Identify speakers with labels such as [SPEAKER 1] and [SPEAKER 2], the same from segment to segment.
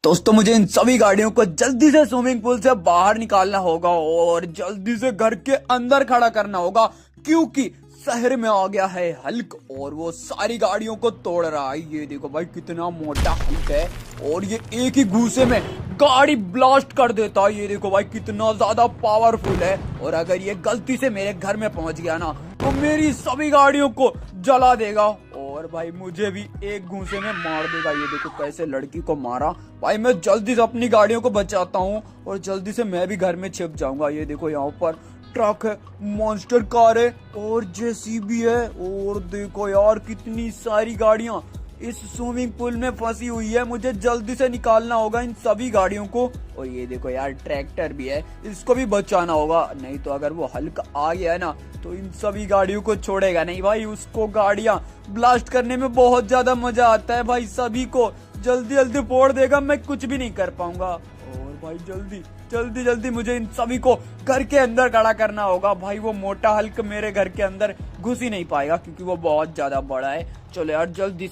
[SPEAKER 1] दोस्तों मुझे इन सभी गाड़ियों को जल्दी से स्विमिंग पूल से बाहर निकालना होगा और जल्दी से घर के अंदर खड़ा करना होगा, क्योंकि शहर में आ गया है हल्क और वो सारी गाड़ियों को तोड़ रहा है। ये देखो भाई कितना मोटा हल्क है और ये एक ही घूसे में गाड़ी ब्लास्ट कर देता है। ये देखो भाई कितना ज्यादा पावरफुल है और अगर ये गलती से मेरे घर में पहुंच गया ना तो मेरी सभी गाड़ियों को जला देगा और भाई मुझे भी एक घूंसे में मार देगा। ये देखो कैसे लड़की को मारा। भाई मैं जल्दी से अपनी गाड़ियों को बचाता हूँ और जल्दी से मैं भी घर में छिप जाऊंगा। ये देखो यहाँ पर ट्रक है, मॉन्स्टर कार है और जेसीबी है और देखो यार कितनी सारी गाड़ियां इस स्विमिंग पूल में फंसी हुई है। मुझे जल्दी से निकालना होगा इन सभी गाड़ियों को। और ये देखो यार ट्रैक्टर भी है, इसको भी बचाना होगा, नहीं तो अगर वो हल्क आ गया है ना तो इन सभी गाड़ियों को छोड़ेगा नहीं। भाई उसको गाड़ियां ब्लास्ट करने में बहुत ज्यादा मजा आता है भाई, सभी को जल्दी जल्दी फोड़ देगा, मैं कुछ भी नहीं कर पाऊंगा। और भाई जल्दी जल्दी जल्दी मुझे इन सभी को घर के अंदर खड़ा करना होगा। भाई वो मोटा हल्क मेरे घर के अंदर घुस ही नहीं पाएगा क्योंकि वो बहुत ज्यादा बड़ा है। चलो यार जल्दी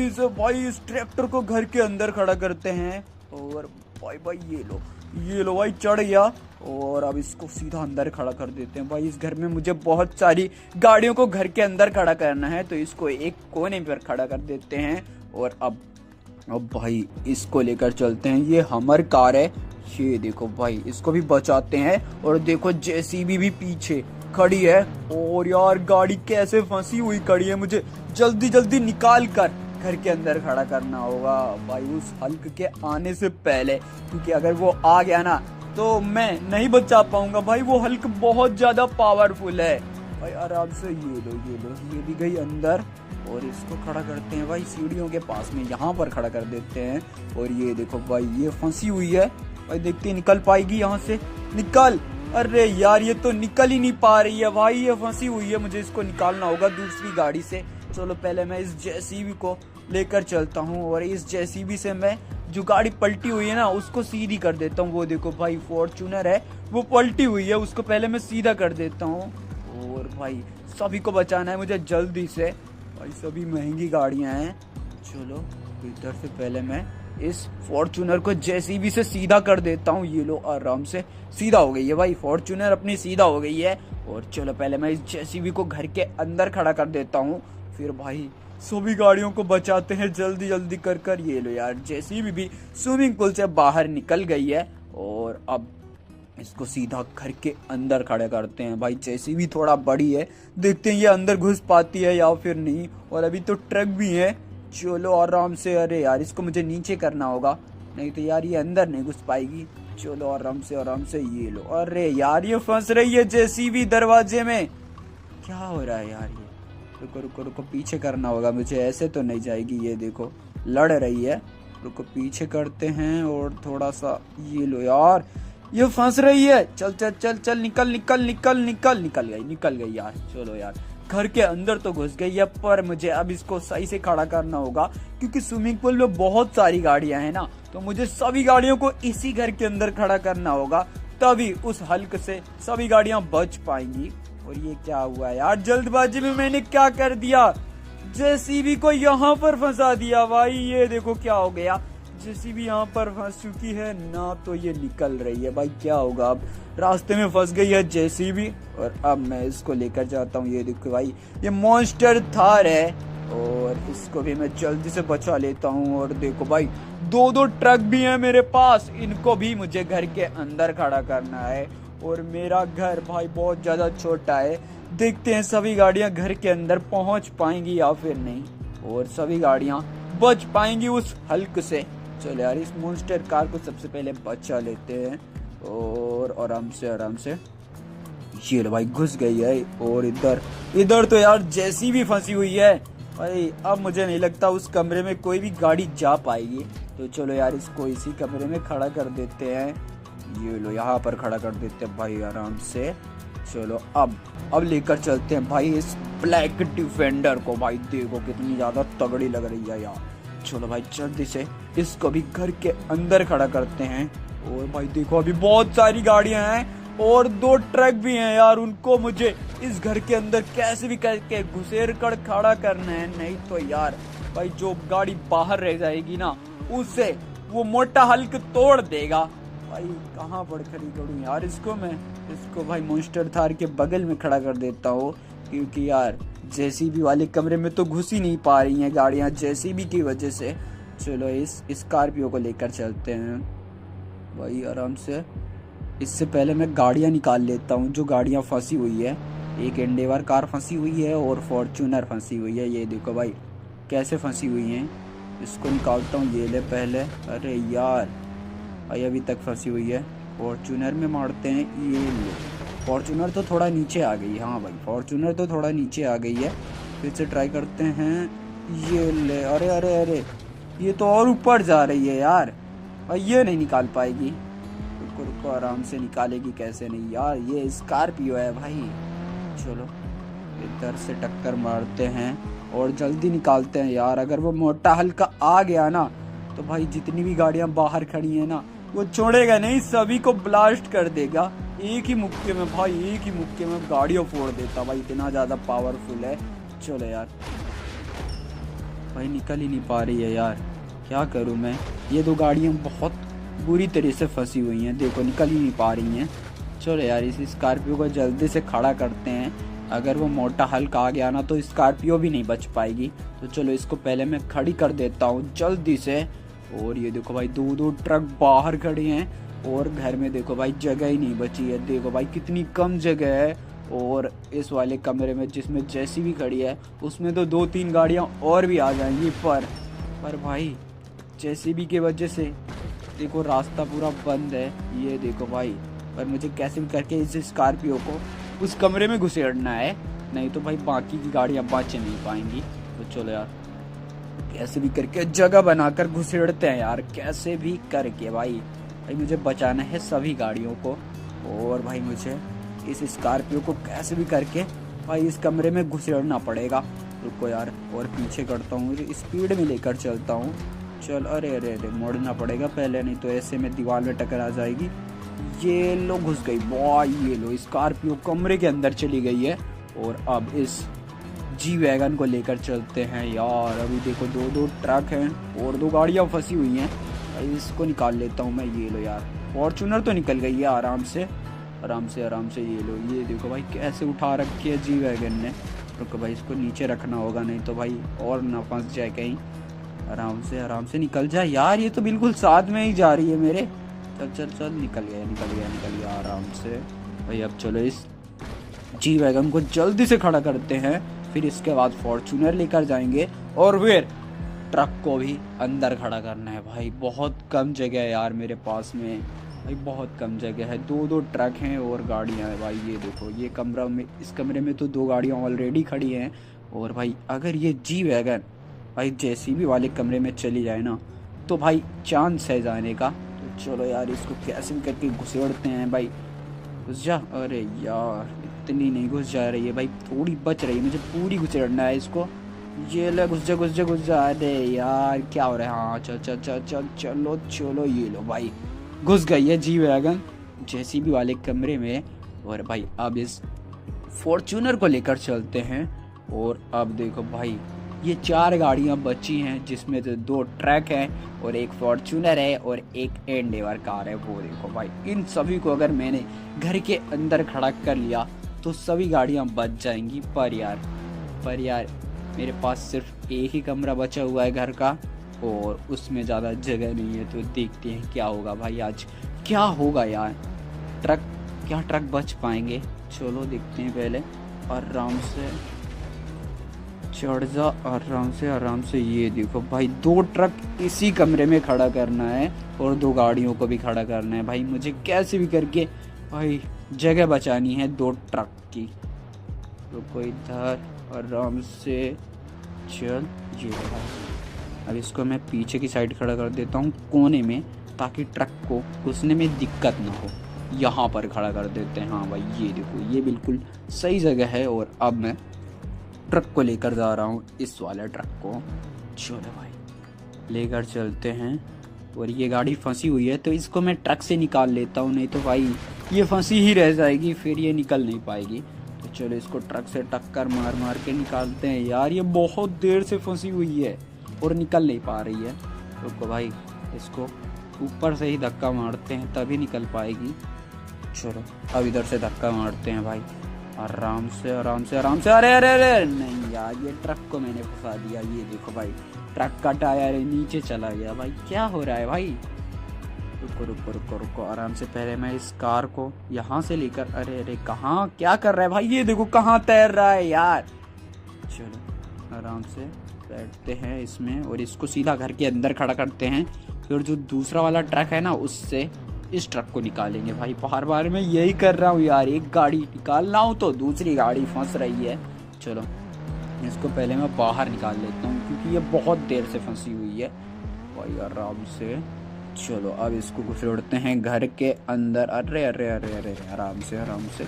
[SPEAKER 1] से भाई इस ट्रैक्टर को घर के अंदर खड़ा करते हैं। और भाई ये लो भाई चढ़ गया और अब इसको सीधा अंदर खड़ा कर देते हैं। भाई इस घर में मुझे बहुत सारी गाड़ियों को घर के अंदर खड़ा करना है तो इसको एक कोने पर खड़ा कर देते हैं। और अब भाई इसको लेकर चलते हैं, ये हमर कार है। ये देखो भाई इसको भी बचाते हैं और देखो जेसीबी भी पीछे खड़ी है और यार गाड़ी कैसे फंसी हुई खड़ी है, मुझे जल्दी जल्दी निकाल कर घर के अंदर खड़ा करना होगा भाई उस हल्क के आने से पहले, क्योंकि अगर वो आ गया ना तो मैं नहीं बचा पाऊंगा। भाई वो हल्क बहुत ज्यादा पावरफुल है। भाई आराम से ये भी गई अंदर और इसको खड़ा करते हैं भाई सीढ़ियों के पास में, यहाँ पर खड़ा कर देते हैं। और ये देखो भाई ये फंसी हुई है, भाई देखते हैं निकल पाएगी यहाँ से, निकल। अरे यार ये तो निकल ही नहीं पा रही है भाई, ये फंसी हुई है, मुझे इसको निकालना होगा दूसरी गाड़ी से। चलो पहले मैं इस जेसीबी को लेकर चलता हूँ और इस जेसीबी से मैं जो गाड़ी पलटी हुई है ना उसको सीधी कर देता हूँ। वो देखो भाई फॉर्च्यूनर है वो पलटी हुई है, उसको पहले मैं सीधा कर देता हूँ। और भाई सभी को बचाना है मुझे जल्दी से, भाई सभी महंगी गाड़ियां हैं। चलो इधर से पहले मैं इस फॉर्च्यूनर को जेसीबी से सीधा कर देता हूँ। ये लो आराम से सीधा हो गई है भाई, फॉर्च्यूनर अपनी सीधा हो गई है। और चलो पहले मैं इस जेसीबी को घर के अंदर खड़ा कर देता हूँ, फिर भाई सभी गाड़ियों को बचाते हैं जल्दी जल्दी कर। ये लो यार जेसीबी भी स्विमिंग पूल से बाहर निकल गई है और अब इसको सीधा घर के अंदर खड़े करते हैं। भाई जेसीबी थोड़ा बड़ी है, देखते हैं ये अंदर घुस पाती है या फिर नहीं। और अभी तो ट्रक भी है, चलो आराम से। अरे यार इसको मुझे नीचे करना होगा, नहीं तो यार ये अंदर नहीं घुस पाएगी। चलो आराम से ये लो। अरे यार ये फंस रही है जेसीबी दरवाजे में, क्या हो रहा है यार। ये रुको पीछे करना होगा मुझे, ऐसे तो नहीं जाएगी। ये देखो लड़ रही है, रुको पीछे करते हैं और थोड़ा सा। ये लो यार ये फंस रही है, चल निकल गई यार। चलो यार घर के अंदर तो घुस गई है, पर मुझे अब इसको सही से खड़ा करना होगा क्योंकि स्विमिंग पूल में बहुत सारी गाड़ियां हैं ना, तो मुझे सभी गाड़ियों को इसी घर के अंदर खड़ा करना होगा, तभी उस हल्क से सभी गाड़ियां बच पाएंगी। और ये क्या हुआ यार, जल्दबाजी में मैंने क्या कर दिया, जेसीबी को यहाँ पर फंसा दिया। भाई ये देखो क्या हो गया, जेसीबी यहाँ पर फंस चुकी है ना, तो ये निकल रही है। भाई क्या होगा, अब रास्ते में फंस गई है जेसीबी और अब मैं इसको लेकर जाता हूँ। ये देखो भाई ये मॉन्स्टर थार है और इसको भी मैं जल्दी से बचा लेता हूँ। और देखो भाई दो ट्रक भी हैं मेरे पास, इनको भी मुझे घर के अंदर खड़ा करना है। और मेरा घर भाई बहुत ज्यादा छोटा है, देखते हैं सभी गाड़ियां घर के अंदर पहुंच पाएंगी या फिर नहीं, और सभी गाड़ियां बच पाएंगी उस हल्क से। चलो यार इस मॉन्स्टर कार को सबसे पहले बचा लेते हैं और आराम से। ये लो भाई घुस गई है। और इधर तो यार जेसीबी फंसी हुई है भाई, अब मुझे नहीं लगता उस कमरे में कोई भी गाड़ी जा पाएगी, तो चलो यार इसको इसी कमरे में खड़ा कर देते हैं। ये लो यहाँ पर खड़ा कर देते हैं भाई आराम से। चलो अब लेकर चलते हैं भाई इस ब्लैक डिफेंडर को। भाई देखो कितनी ज्यादा तगड़ी लग रही है यार। चलो भाई जल्दी से इसको भी घर के अंदर खड़ा करते हैं। और भाई देखो अभी बहुत सारी गाड़ियां हैं और 2 ट्रक भी हैं यार, उनको मुझे इस घर के अंदर कैसे भी करके घुसेर कर खड़ा करना है, नहीं तो यार भाई जो गाड़ी बाहर रह जाएगी ना उससे वो मोटा हल्क तोड़ देगा। भाई कहाँ पर खड़ी करूँ यार इसको भाई मॉन्स्टर थार के बगल में खड़ा कर देता हूँ, क्योंकि यार जेसीबी वाले कमरे में तो घुस ही नहीं पा रही हैं गाड़ियाँ जेसीबी की वजह से। चलो इस स्कॉर्पियो को लेकर चलते हैं भाई आराम से। इससे पहले मैं गाड़ियाँ निकाल लेता हूँ जो गाड़ियाँ फंसी हुई है। एक एंडेवर कार फंसी हुई है और फॉर्च्यूनर फंसी हुई है। ये देखो भाई कैसे फंसी हुई हैं, इसको निकालता हूँ। ये ले पहले, अरे यार भाई अभी तक फंसी हुई है। फॉर्च्यूनर में मारते हैं, ये ले। फॉर्च्यूनर तो थोड़ा नीचे आ गई, हाँ भाई फॉर्च्यूनर तो थोड़ा नीचे आ गई है। फिर से ट्राई करते हैं, ये ले। अरे अरे अरे ये तो और ऊपर जा रही है यार, और ये नहीं निकाल पाएगी। रुको आराम से निकालेगी, कैसे नहीं यार, ये स्कॉर्पियो है भाई। चलो इधर से टक्कर मारते हैं और जल्दी निकालते हैं यार। अगर वो मोटा हल्का आ गया ना तो भाई जितनी भी गाड़ियां बाहर खड़ी हैं ना वो छोड़ेगा नहीं, सभी को ब्लास्ट कर देगा एक ही मुक्के में भाई, एक ही मुक्के में गाड़ियों फोड़ देता भाई, इतना ज़्यादा पावरफुल है। चलो यार भाई निकल ही नहीं पा रही है यार, क्या करूँ मैं। ये दो गाड़ियाँ बहुत बुरी तरह से फंसी हुई हैं, देखो निकल ही नहीं पा रही हैं। चलो यार इस स्कॉर्पियो को जल्दी से खड़ा करते हैं। अगर वो मोटा हल्का आ गया ना तो स्कॉर्पियो भी नहीं बच पाएगी। तो चलो इसको पहले मैं खड़ी कर देता हूँ जल्दी से। और ये देखो भाई दो ट्रक बाहर खड़े हैं और घर में देखो भाई जगह ही नहीं बची है। देखो भाई कितनी कम जगह है। और इस वाले कमरे में जिसमें जेसीबी खड़ी है उसमें तो 2-3 गाड़ियाँ और भी आ जाएंगी, पर भाई जेसीबी की वजह से देखो रास्ता पूरा बंद है। ये देखो भाई, पर मुझे कैसे भी करके इस स्कॉर्पियो को उस कमरे में घुसेड़ना है, नहीं तो भाई बाकी की गाड़ियाँ बच नहीं पाएंगी। तो चलो यार कैसे भी करके जगह बनाकर घुसेड़ते हैं यार, कैसे भी करके भाई मुझे बचाना है सभी गाड़ियों को। और भाई मुझे इस स्कॉर्पियो को कैसे भी करके भाई इस कमरे में घुसेड़ना पड़ेगा। रुको यार और पीछे करता हूँ, स्पीड में लेकर चलता हूँ। चल अरे अरे अरे मोड़ना पड़ेगा पहले, नहीं तो ऐसे में दीवार में टकरा जाएगी। ये लो घुस गई बॉय, ये लो स्कॉर्पियो कमरे के अंदर चली गई है। और अब इस जी वैगन को लेकर चलते हैं यार। अभी देखो 2 ट्रक हैं और 2 गाड़ियाँ फंसी हुई हैं, इसको निकाल लेता हूँ मैं। ये लो यार फॉर्च्यूनर तो निकल गई है आराम से। ये लो, ये देखो भाई कैसे उठा रखी है जी वैगन ने। रुको भाई इसको नीचे रखना होगा, नहीं तो भाई और ना फंस जाए कहीं। आराम से निकल जाए यार, ये तो बिल्कुल साथ में ही जा रही है मेरे। चल निकल गया आराम से भाई। अब चलो इस जी वैगन को जल्दी से खड़ा करते हैं, फिर इसके बाद फॉर्च्यूनर लेकर जाएंगे और फिर ट्रक को भी अंदर खड़ा करना है। भाई बहुत कम जगह है यार मेरे पास में, भाई बहुत कम जगह है। 2 ट्रक हैं और गाड़ियां हैं भाई। ये देखो ये इस कमरे में तो 2 गाड़ियां ऑलरेडी खड़ी हैं। और भाई अगर ये जी वैगन भाई जेसीबी वाले कमरे में चली जाए ना तो भाई चांस है जाने का। तो चलो यार इसको कैसे भी करके घुसेड़ते हैं भाई। घुस जा, अरे यार इतनी नहीं घुस जा रही है भाई, थोड़ी बच रही है, मुझे पूरी घुसेड़ना है इसको। ये ले घुस जा। अरे यार क्या हो रहा है। हाँ चलो ये लो भाई घुस गई है जी वैगन जेसीबी वाले कमरे में। और भाई अब इस फॉर्च्यूनर को लेकर चलते हैं। और अब देखो भाई ये 4 गाड़ियां बची हैं, जिसमें से 2 ट्रक हैं और एक फॉर्च्यूनर है और एक एंडेवर कार है। वो देखो भाई इन सभी को अगर मैंने घर के अंदर खड़ा कर लिया तो सभी गाड़ियां बच जाएंगी। पर यार मेरे पास सिर्फ एक ही कमरा बचा हुआ है घर का और उसमें ज़्यादा जगह नहीं है। तो देखते हैं क्या होगा भाई, आज क्या होगा यार। ट्रक बच पाएंगे? चलो देखते हैं पहले। आराम से चढ़ जा, आराम से। ये देखो भाई 2 ट्रक इसी कमरे में खड़ा करना है और 2 गाड़ियों को भी खड़ा करना है भाई। मुझे कैसे भी करके भाई जगह बचानी है 2 ट्रक की। तो कोई इधर आराम से चल। ये भाई अब इसको मैं पीछे की साइड खड़ा कर देता हूँ कोने में, ताकि ट्रक को घुसने में दिक्कत ना हो। यहाँ पर खड़ा कर देते हैं। हाँ भाई ये देखो ये बिल्कुल सही जगह है। और अब मैं ट्रक को लेकर जा रहा हूँ, इस वाले ट्रक को। चलो भाई लेकर चलते हैं। और ये गाड़ी फंसी हुई है तो इसको मैं ट्रक से निकाल लेता हूँ, नहीं तो भाई ये फंसी ही रह जाएगी, फिर ये निकल नहीं पाएगी। तो चलो इसको ट्रक से टक्कर मार के निकालते हैं। यार ये बहुत देर से फंसी हुई है और निकल नहीं पा रही है। रुको भाई इसको ऊपर से ही धक्का मारते हैं तभी निकल पाएगी। चलो अब इधर से धक्का मारते हैं भाई, आराम से आराम से आराम से। अरे अरे अरे नहीं यार, ये ट्रक को मैंने फंसा दिया। ये देखो भाई, ट्रक का टायर नीचे चला गया भाई। क्या हो रहा है भाई? रुको रुको रुको रुको, आराम से। पहले मैं इस कार को यहाँ से लेकर, अरे अरे कहाँ, क्या कर रहा है भाई? ये देखो कहाँ तैर रहा है यार। चलो आराम से बैठते हैं इसमें और इसको सीधा घर के अंदर खड़ा करते हैं। फिर जो दूसरा वाला ट्रक है ना, उससे इस ट्रक को निकालेंगे भाई। बार बार मैं यही कर रहा हूँ यार, एक गाड़ी निकाल रहा हूँ तो दूसरी गाड़ी फंस रही है। चलो इसको पहले मैं बाहर निकाल लेता हूँ क्योंकि ये बहुत देर से फंसी हुई है भाई, आराम से। चलो अब इसको घुसेड़ते हैं घर के अंदर। अरे अरे अरे अरे आराम से आराम से।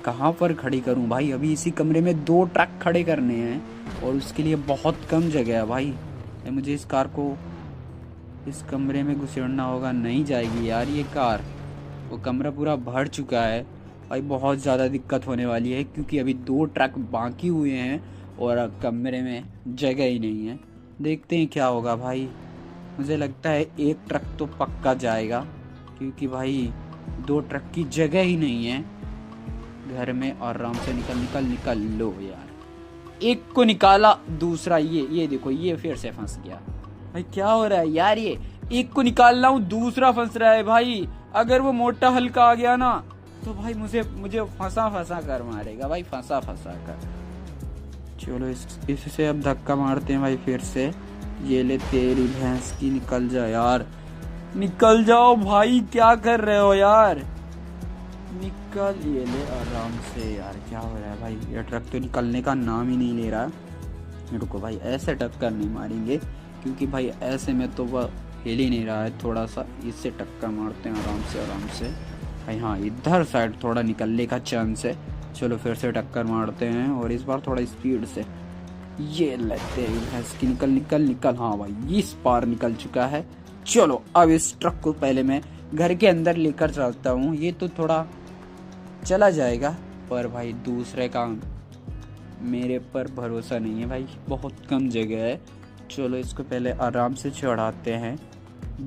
[SPEAKER 1] कहाँ पर खड़ी करूँ भाई? अभी इसी कमरे में 2 ट्रक खड़े करने हैं और उसके लिए बहुत कम जगह है भाई। मुझे इस कार को इस कमरे में घुसेड़ना होगा। नहीं जाएगी यार ये कार, वो कमरा पूरा भर चुका है भाई। बहुत ज़्यादा दिक्कत होने वाली है क्योंकि अभी 2 ट्रक बाकी हुए हैं और कमरे में जगह ही नहीं है। देखते हैं क्या होगा भाई। मुझे लगता है 1 ट्रक तो पक्का जाएगा क्योंकि भाई 2 ट्रक की जगह ही नहीं है घर में। आराम से निकल निकल निकल लो यार। एक को निकाला, दूसरा ये देखो, ये फिर से फंस गया भाई। क्या हो रहा है यार? ये एक को निकाल रहा हूँ, दूसरा फंस रहा है भाई। अगर वो मोटा हल्का आ गया ना तो भाई मुझे फंसा फंसा कर मारेगा भाई, फंसा फंसा कर। चलो इससे अब धक्का मारते हैं भाई फिर से। ये ले तेरी भैंस की, निकल जा यार, निकल जाओ भाई। क्या कर रहे हो यार? निकल, ये ले आराम से यार। क्या हो रहा है भाई? ये ट्रक तो निकलने का नाम ही नहीं ले रहा। रुको भाई, ऐसे टक्कर नहीं मारेंगे क्योंकि भाई ऐसे में तो वह हिल ही नहीं रहा है। थोड़ा सा इससे टक्कर मारते हैं आराम से आराम से भाई। हाँ, इधर साइड थोड़ा निकलने का चांस है। चलो फिर से टक्कर मारते हैं और इस बार थोड़ा स्पीड से। ये लेते हैं भैंस की, निकल निकल निकल। हाँ भाई, इस पार निकल चुका है। चलो अब इस ट्रक को पहले मैं घर के अंदर लेकर चलता हूँ। ये तो थोड़ा चला जाएगा पर भाई दूसरे काम मेरे पर भरोसा नहीं है भाई, बहुत कम जगह है। चलो इसको पहले आराम से चढ़ाते हैं,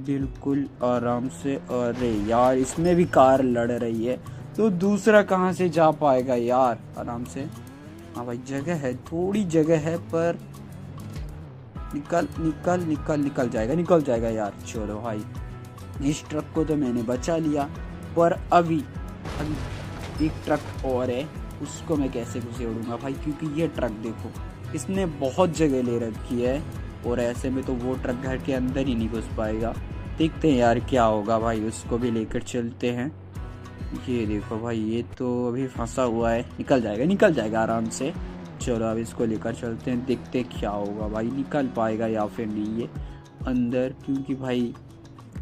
[SPEAKER 1] बिल्कुल आराम से। अरे यार, इसमें भी कार लड़ रही है तो दूसरा कहाँ से जा पाएगा यार? आराम से। हाँ भाई, जगह है, थोड़ी जगह है पर निकल निकल निकल निकल जाएगा, निकल जाएगा यार। चलो भाई, इस ट्रक को तो मैंने बचा लिया पर अभी एक ट्रक और है, उसको मैं कैसे घुसेड़ूंगा भाई? क्योंकि ये ट्रक देखो, इसने बहुत जगह ले रखी है और ऐसे में तो वो ट्रक घर के अंदर ही नहीं घुस पाएगा। देखते हैं यार क्या होगा भाई, उसको भी लेकर चलते हैं। ये देखो भाई, ये तो अभी फंसा हुआ है, निकल जाएगा आराम से। चलो अब इसको लेकर चलते हैं, देखते हैं क्या होगा भाई, निकल पाएगा या फिर नहीं ये अंदर। क्योंकि भाई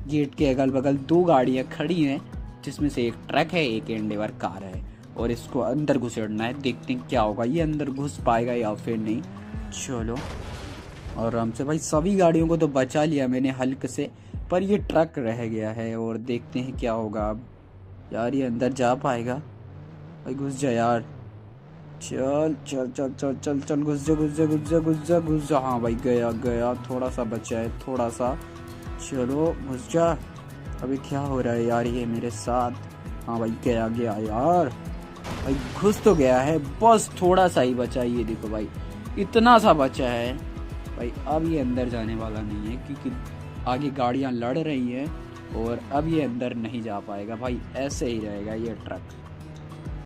[SPEAKER 1] गेट के अगल बगल 2 गाड़ियाँ खड़ी हैं जिसमें से एक ट्रक है, एक एंडेवर कार है और इसको अंदर घुसेड़ना है। देखते हैं क्या होगा, ये अंदर घुस पाएगा या फिर नहीं। चलो और आराम से भाई, सभी गाड़ियों को तो बचा लिया मैंने हल्क से, पर ये ट्रक रह गया है और देखते हैं क्या होगा अब। यार ये अंदर जा पाएगा भाई? घुस जा यार, चल चल चल चल चल चल, घुस जा घुस जा घुस जा घुस जा घुस जा। हाँ भाई, गया गया, थोड़ा सा बचा है, थोड़ा सा। चलो घुस जा। अभी क्या हो रहा है यार ये मेरे साथ? हाँ भाई, गया गया यार भाई, घुस तो गया है, बस थोड़ा सा ही बचा। ये देखो भाई, इतना सा बचा है भाई। अब ये अंदर जाने वाला नहीं है क्योंकि आगे गाड़ियां लड़ रही हैं और अब ये अंदर नहीं जा पाएगा भाई, ऐसे ही रहेगा ये ट्रक।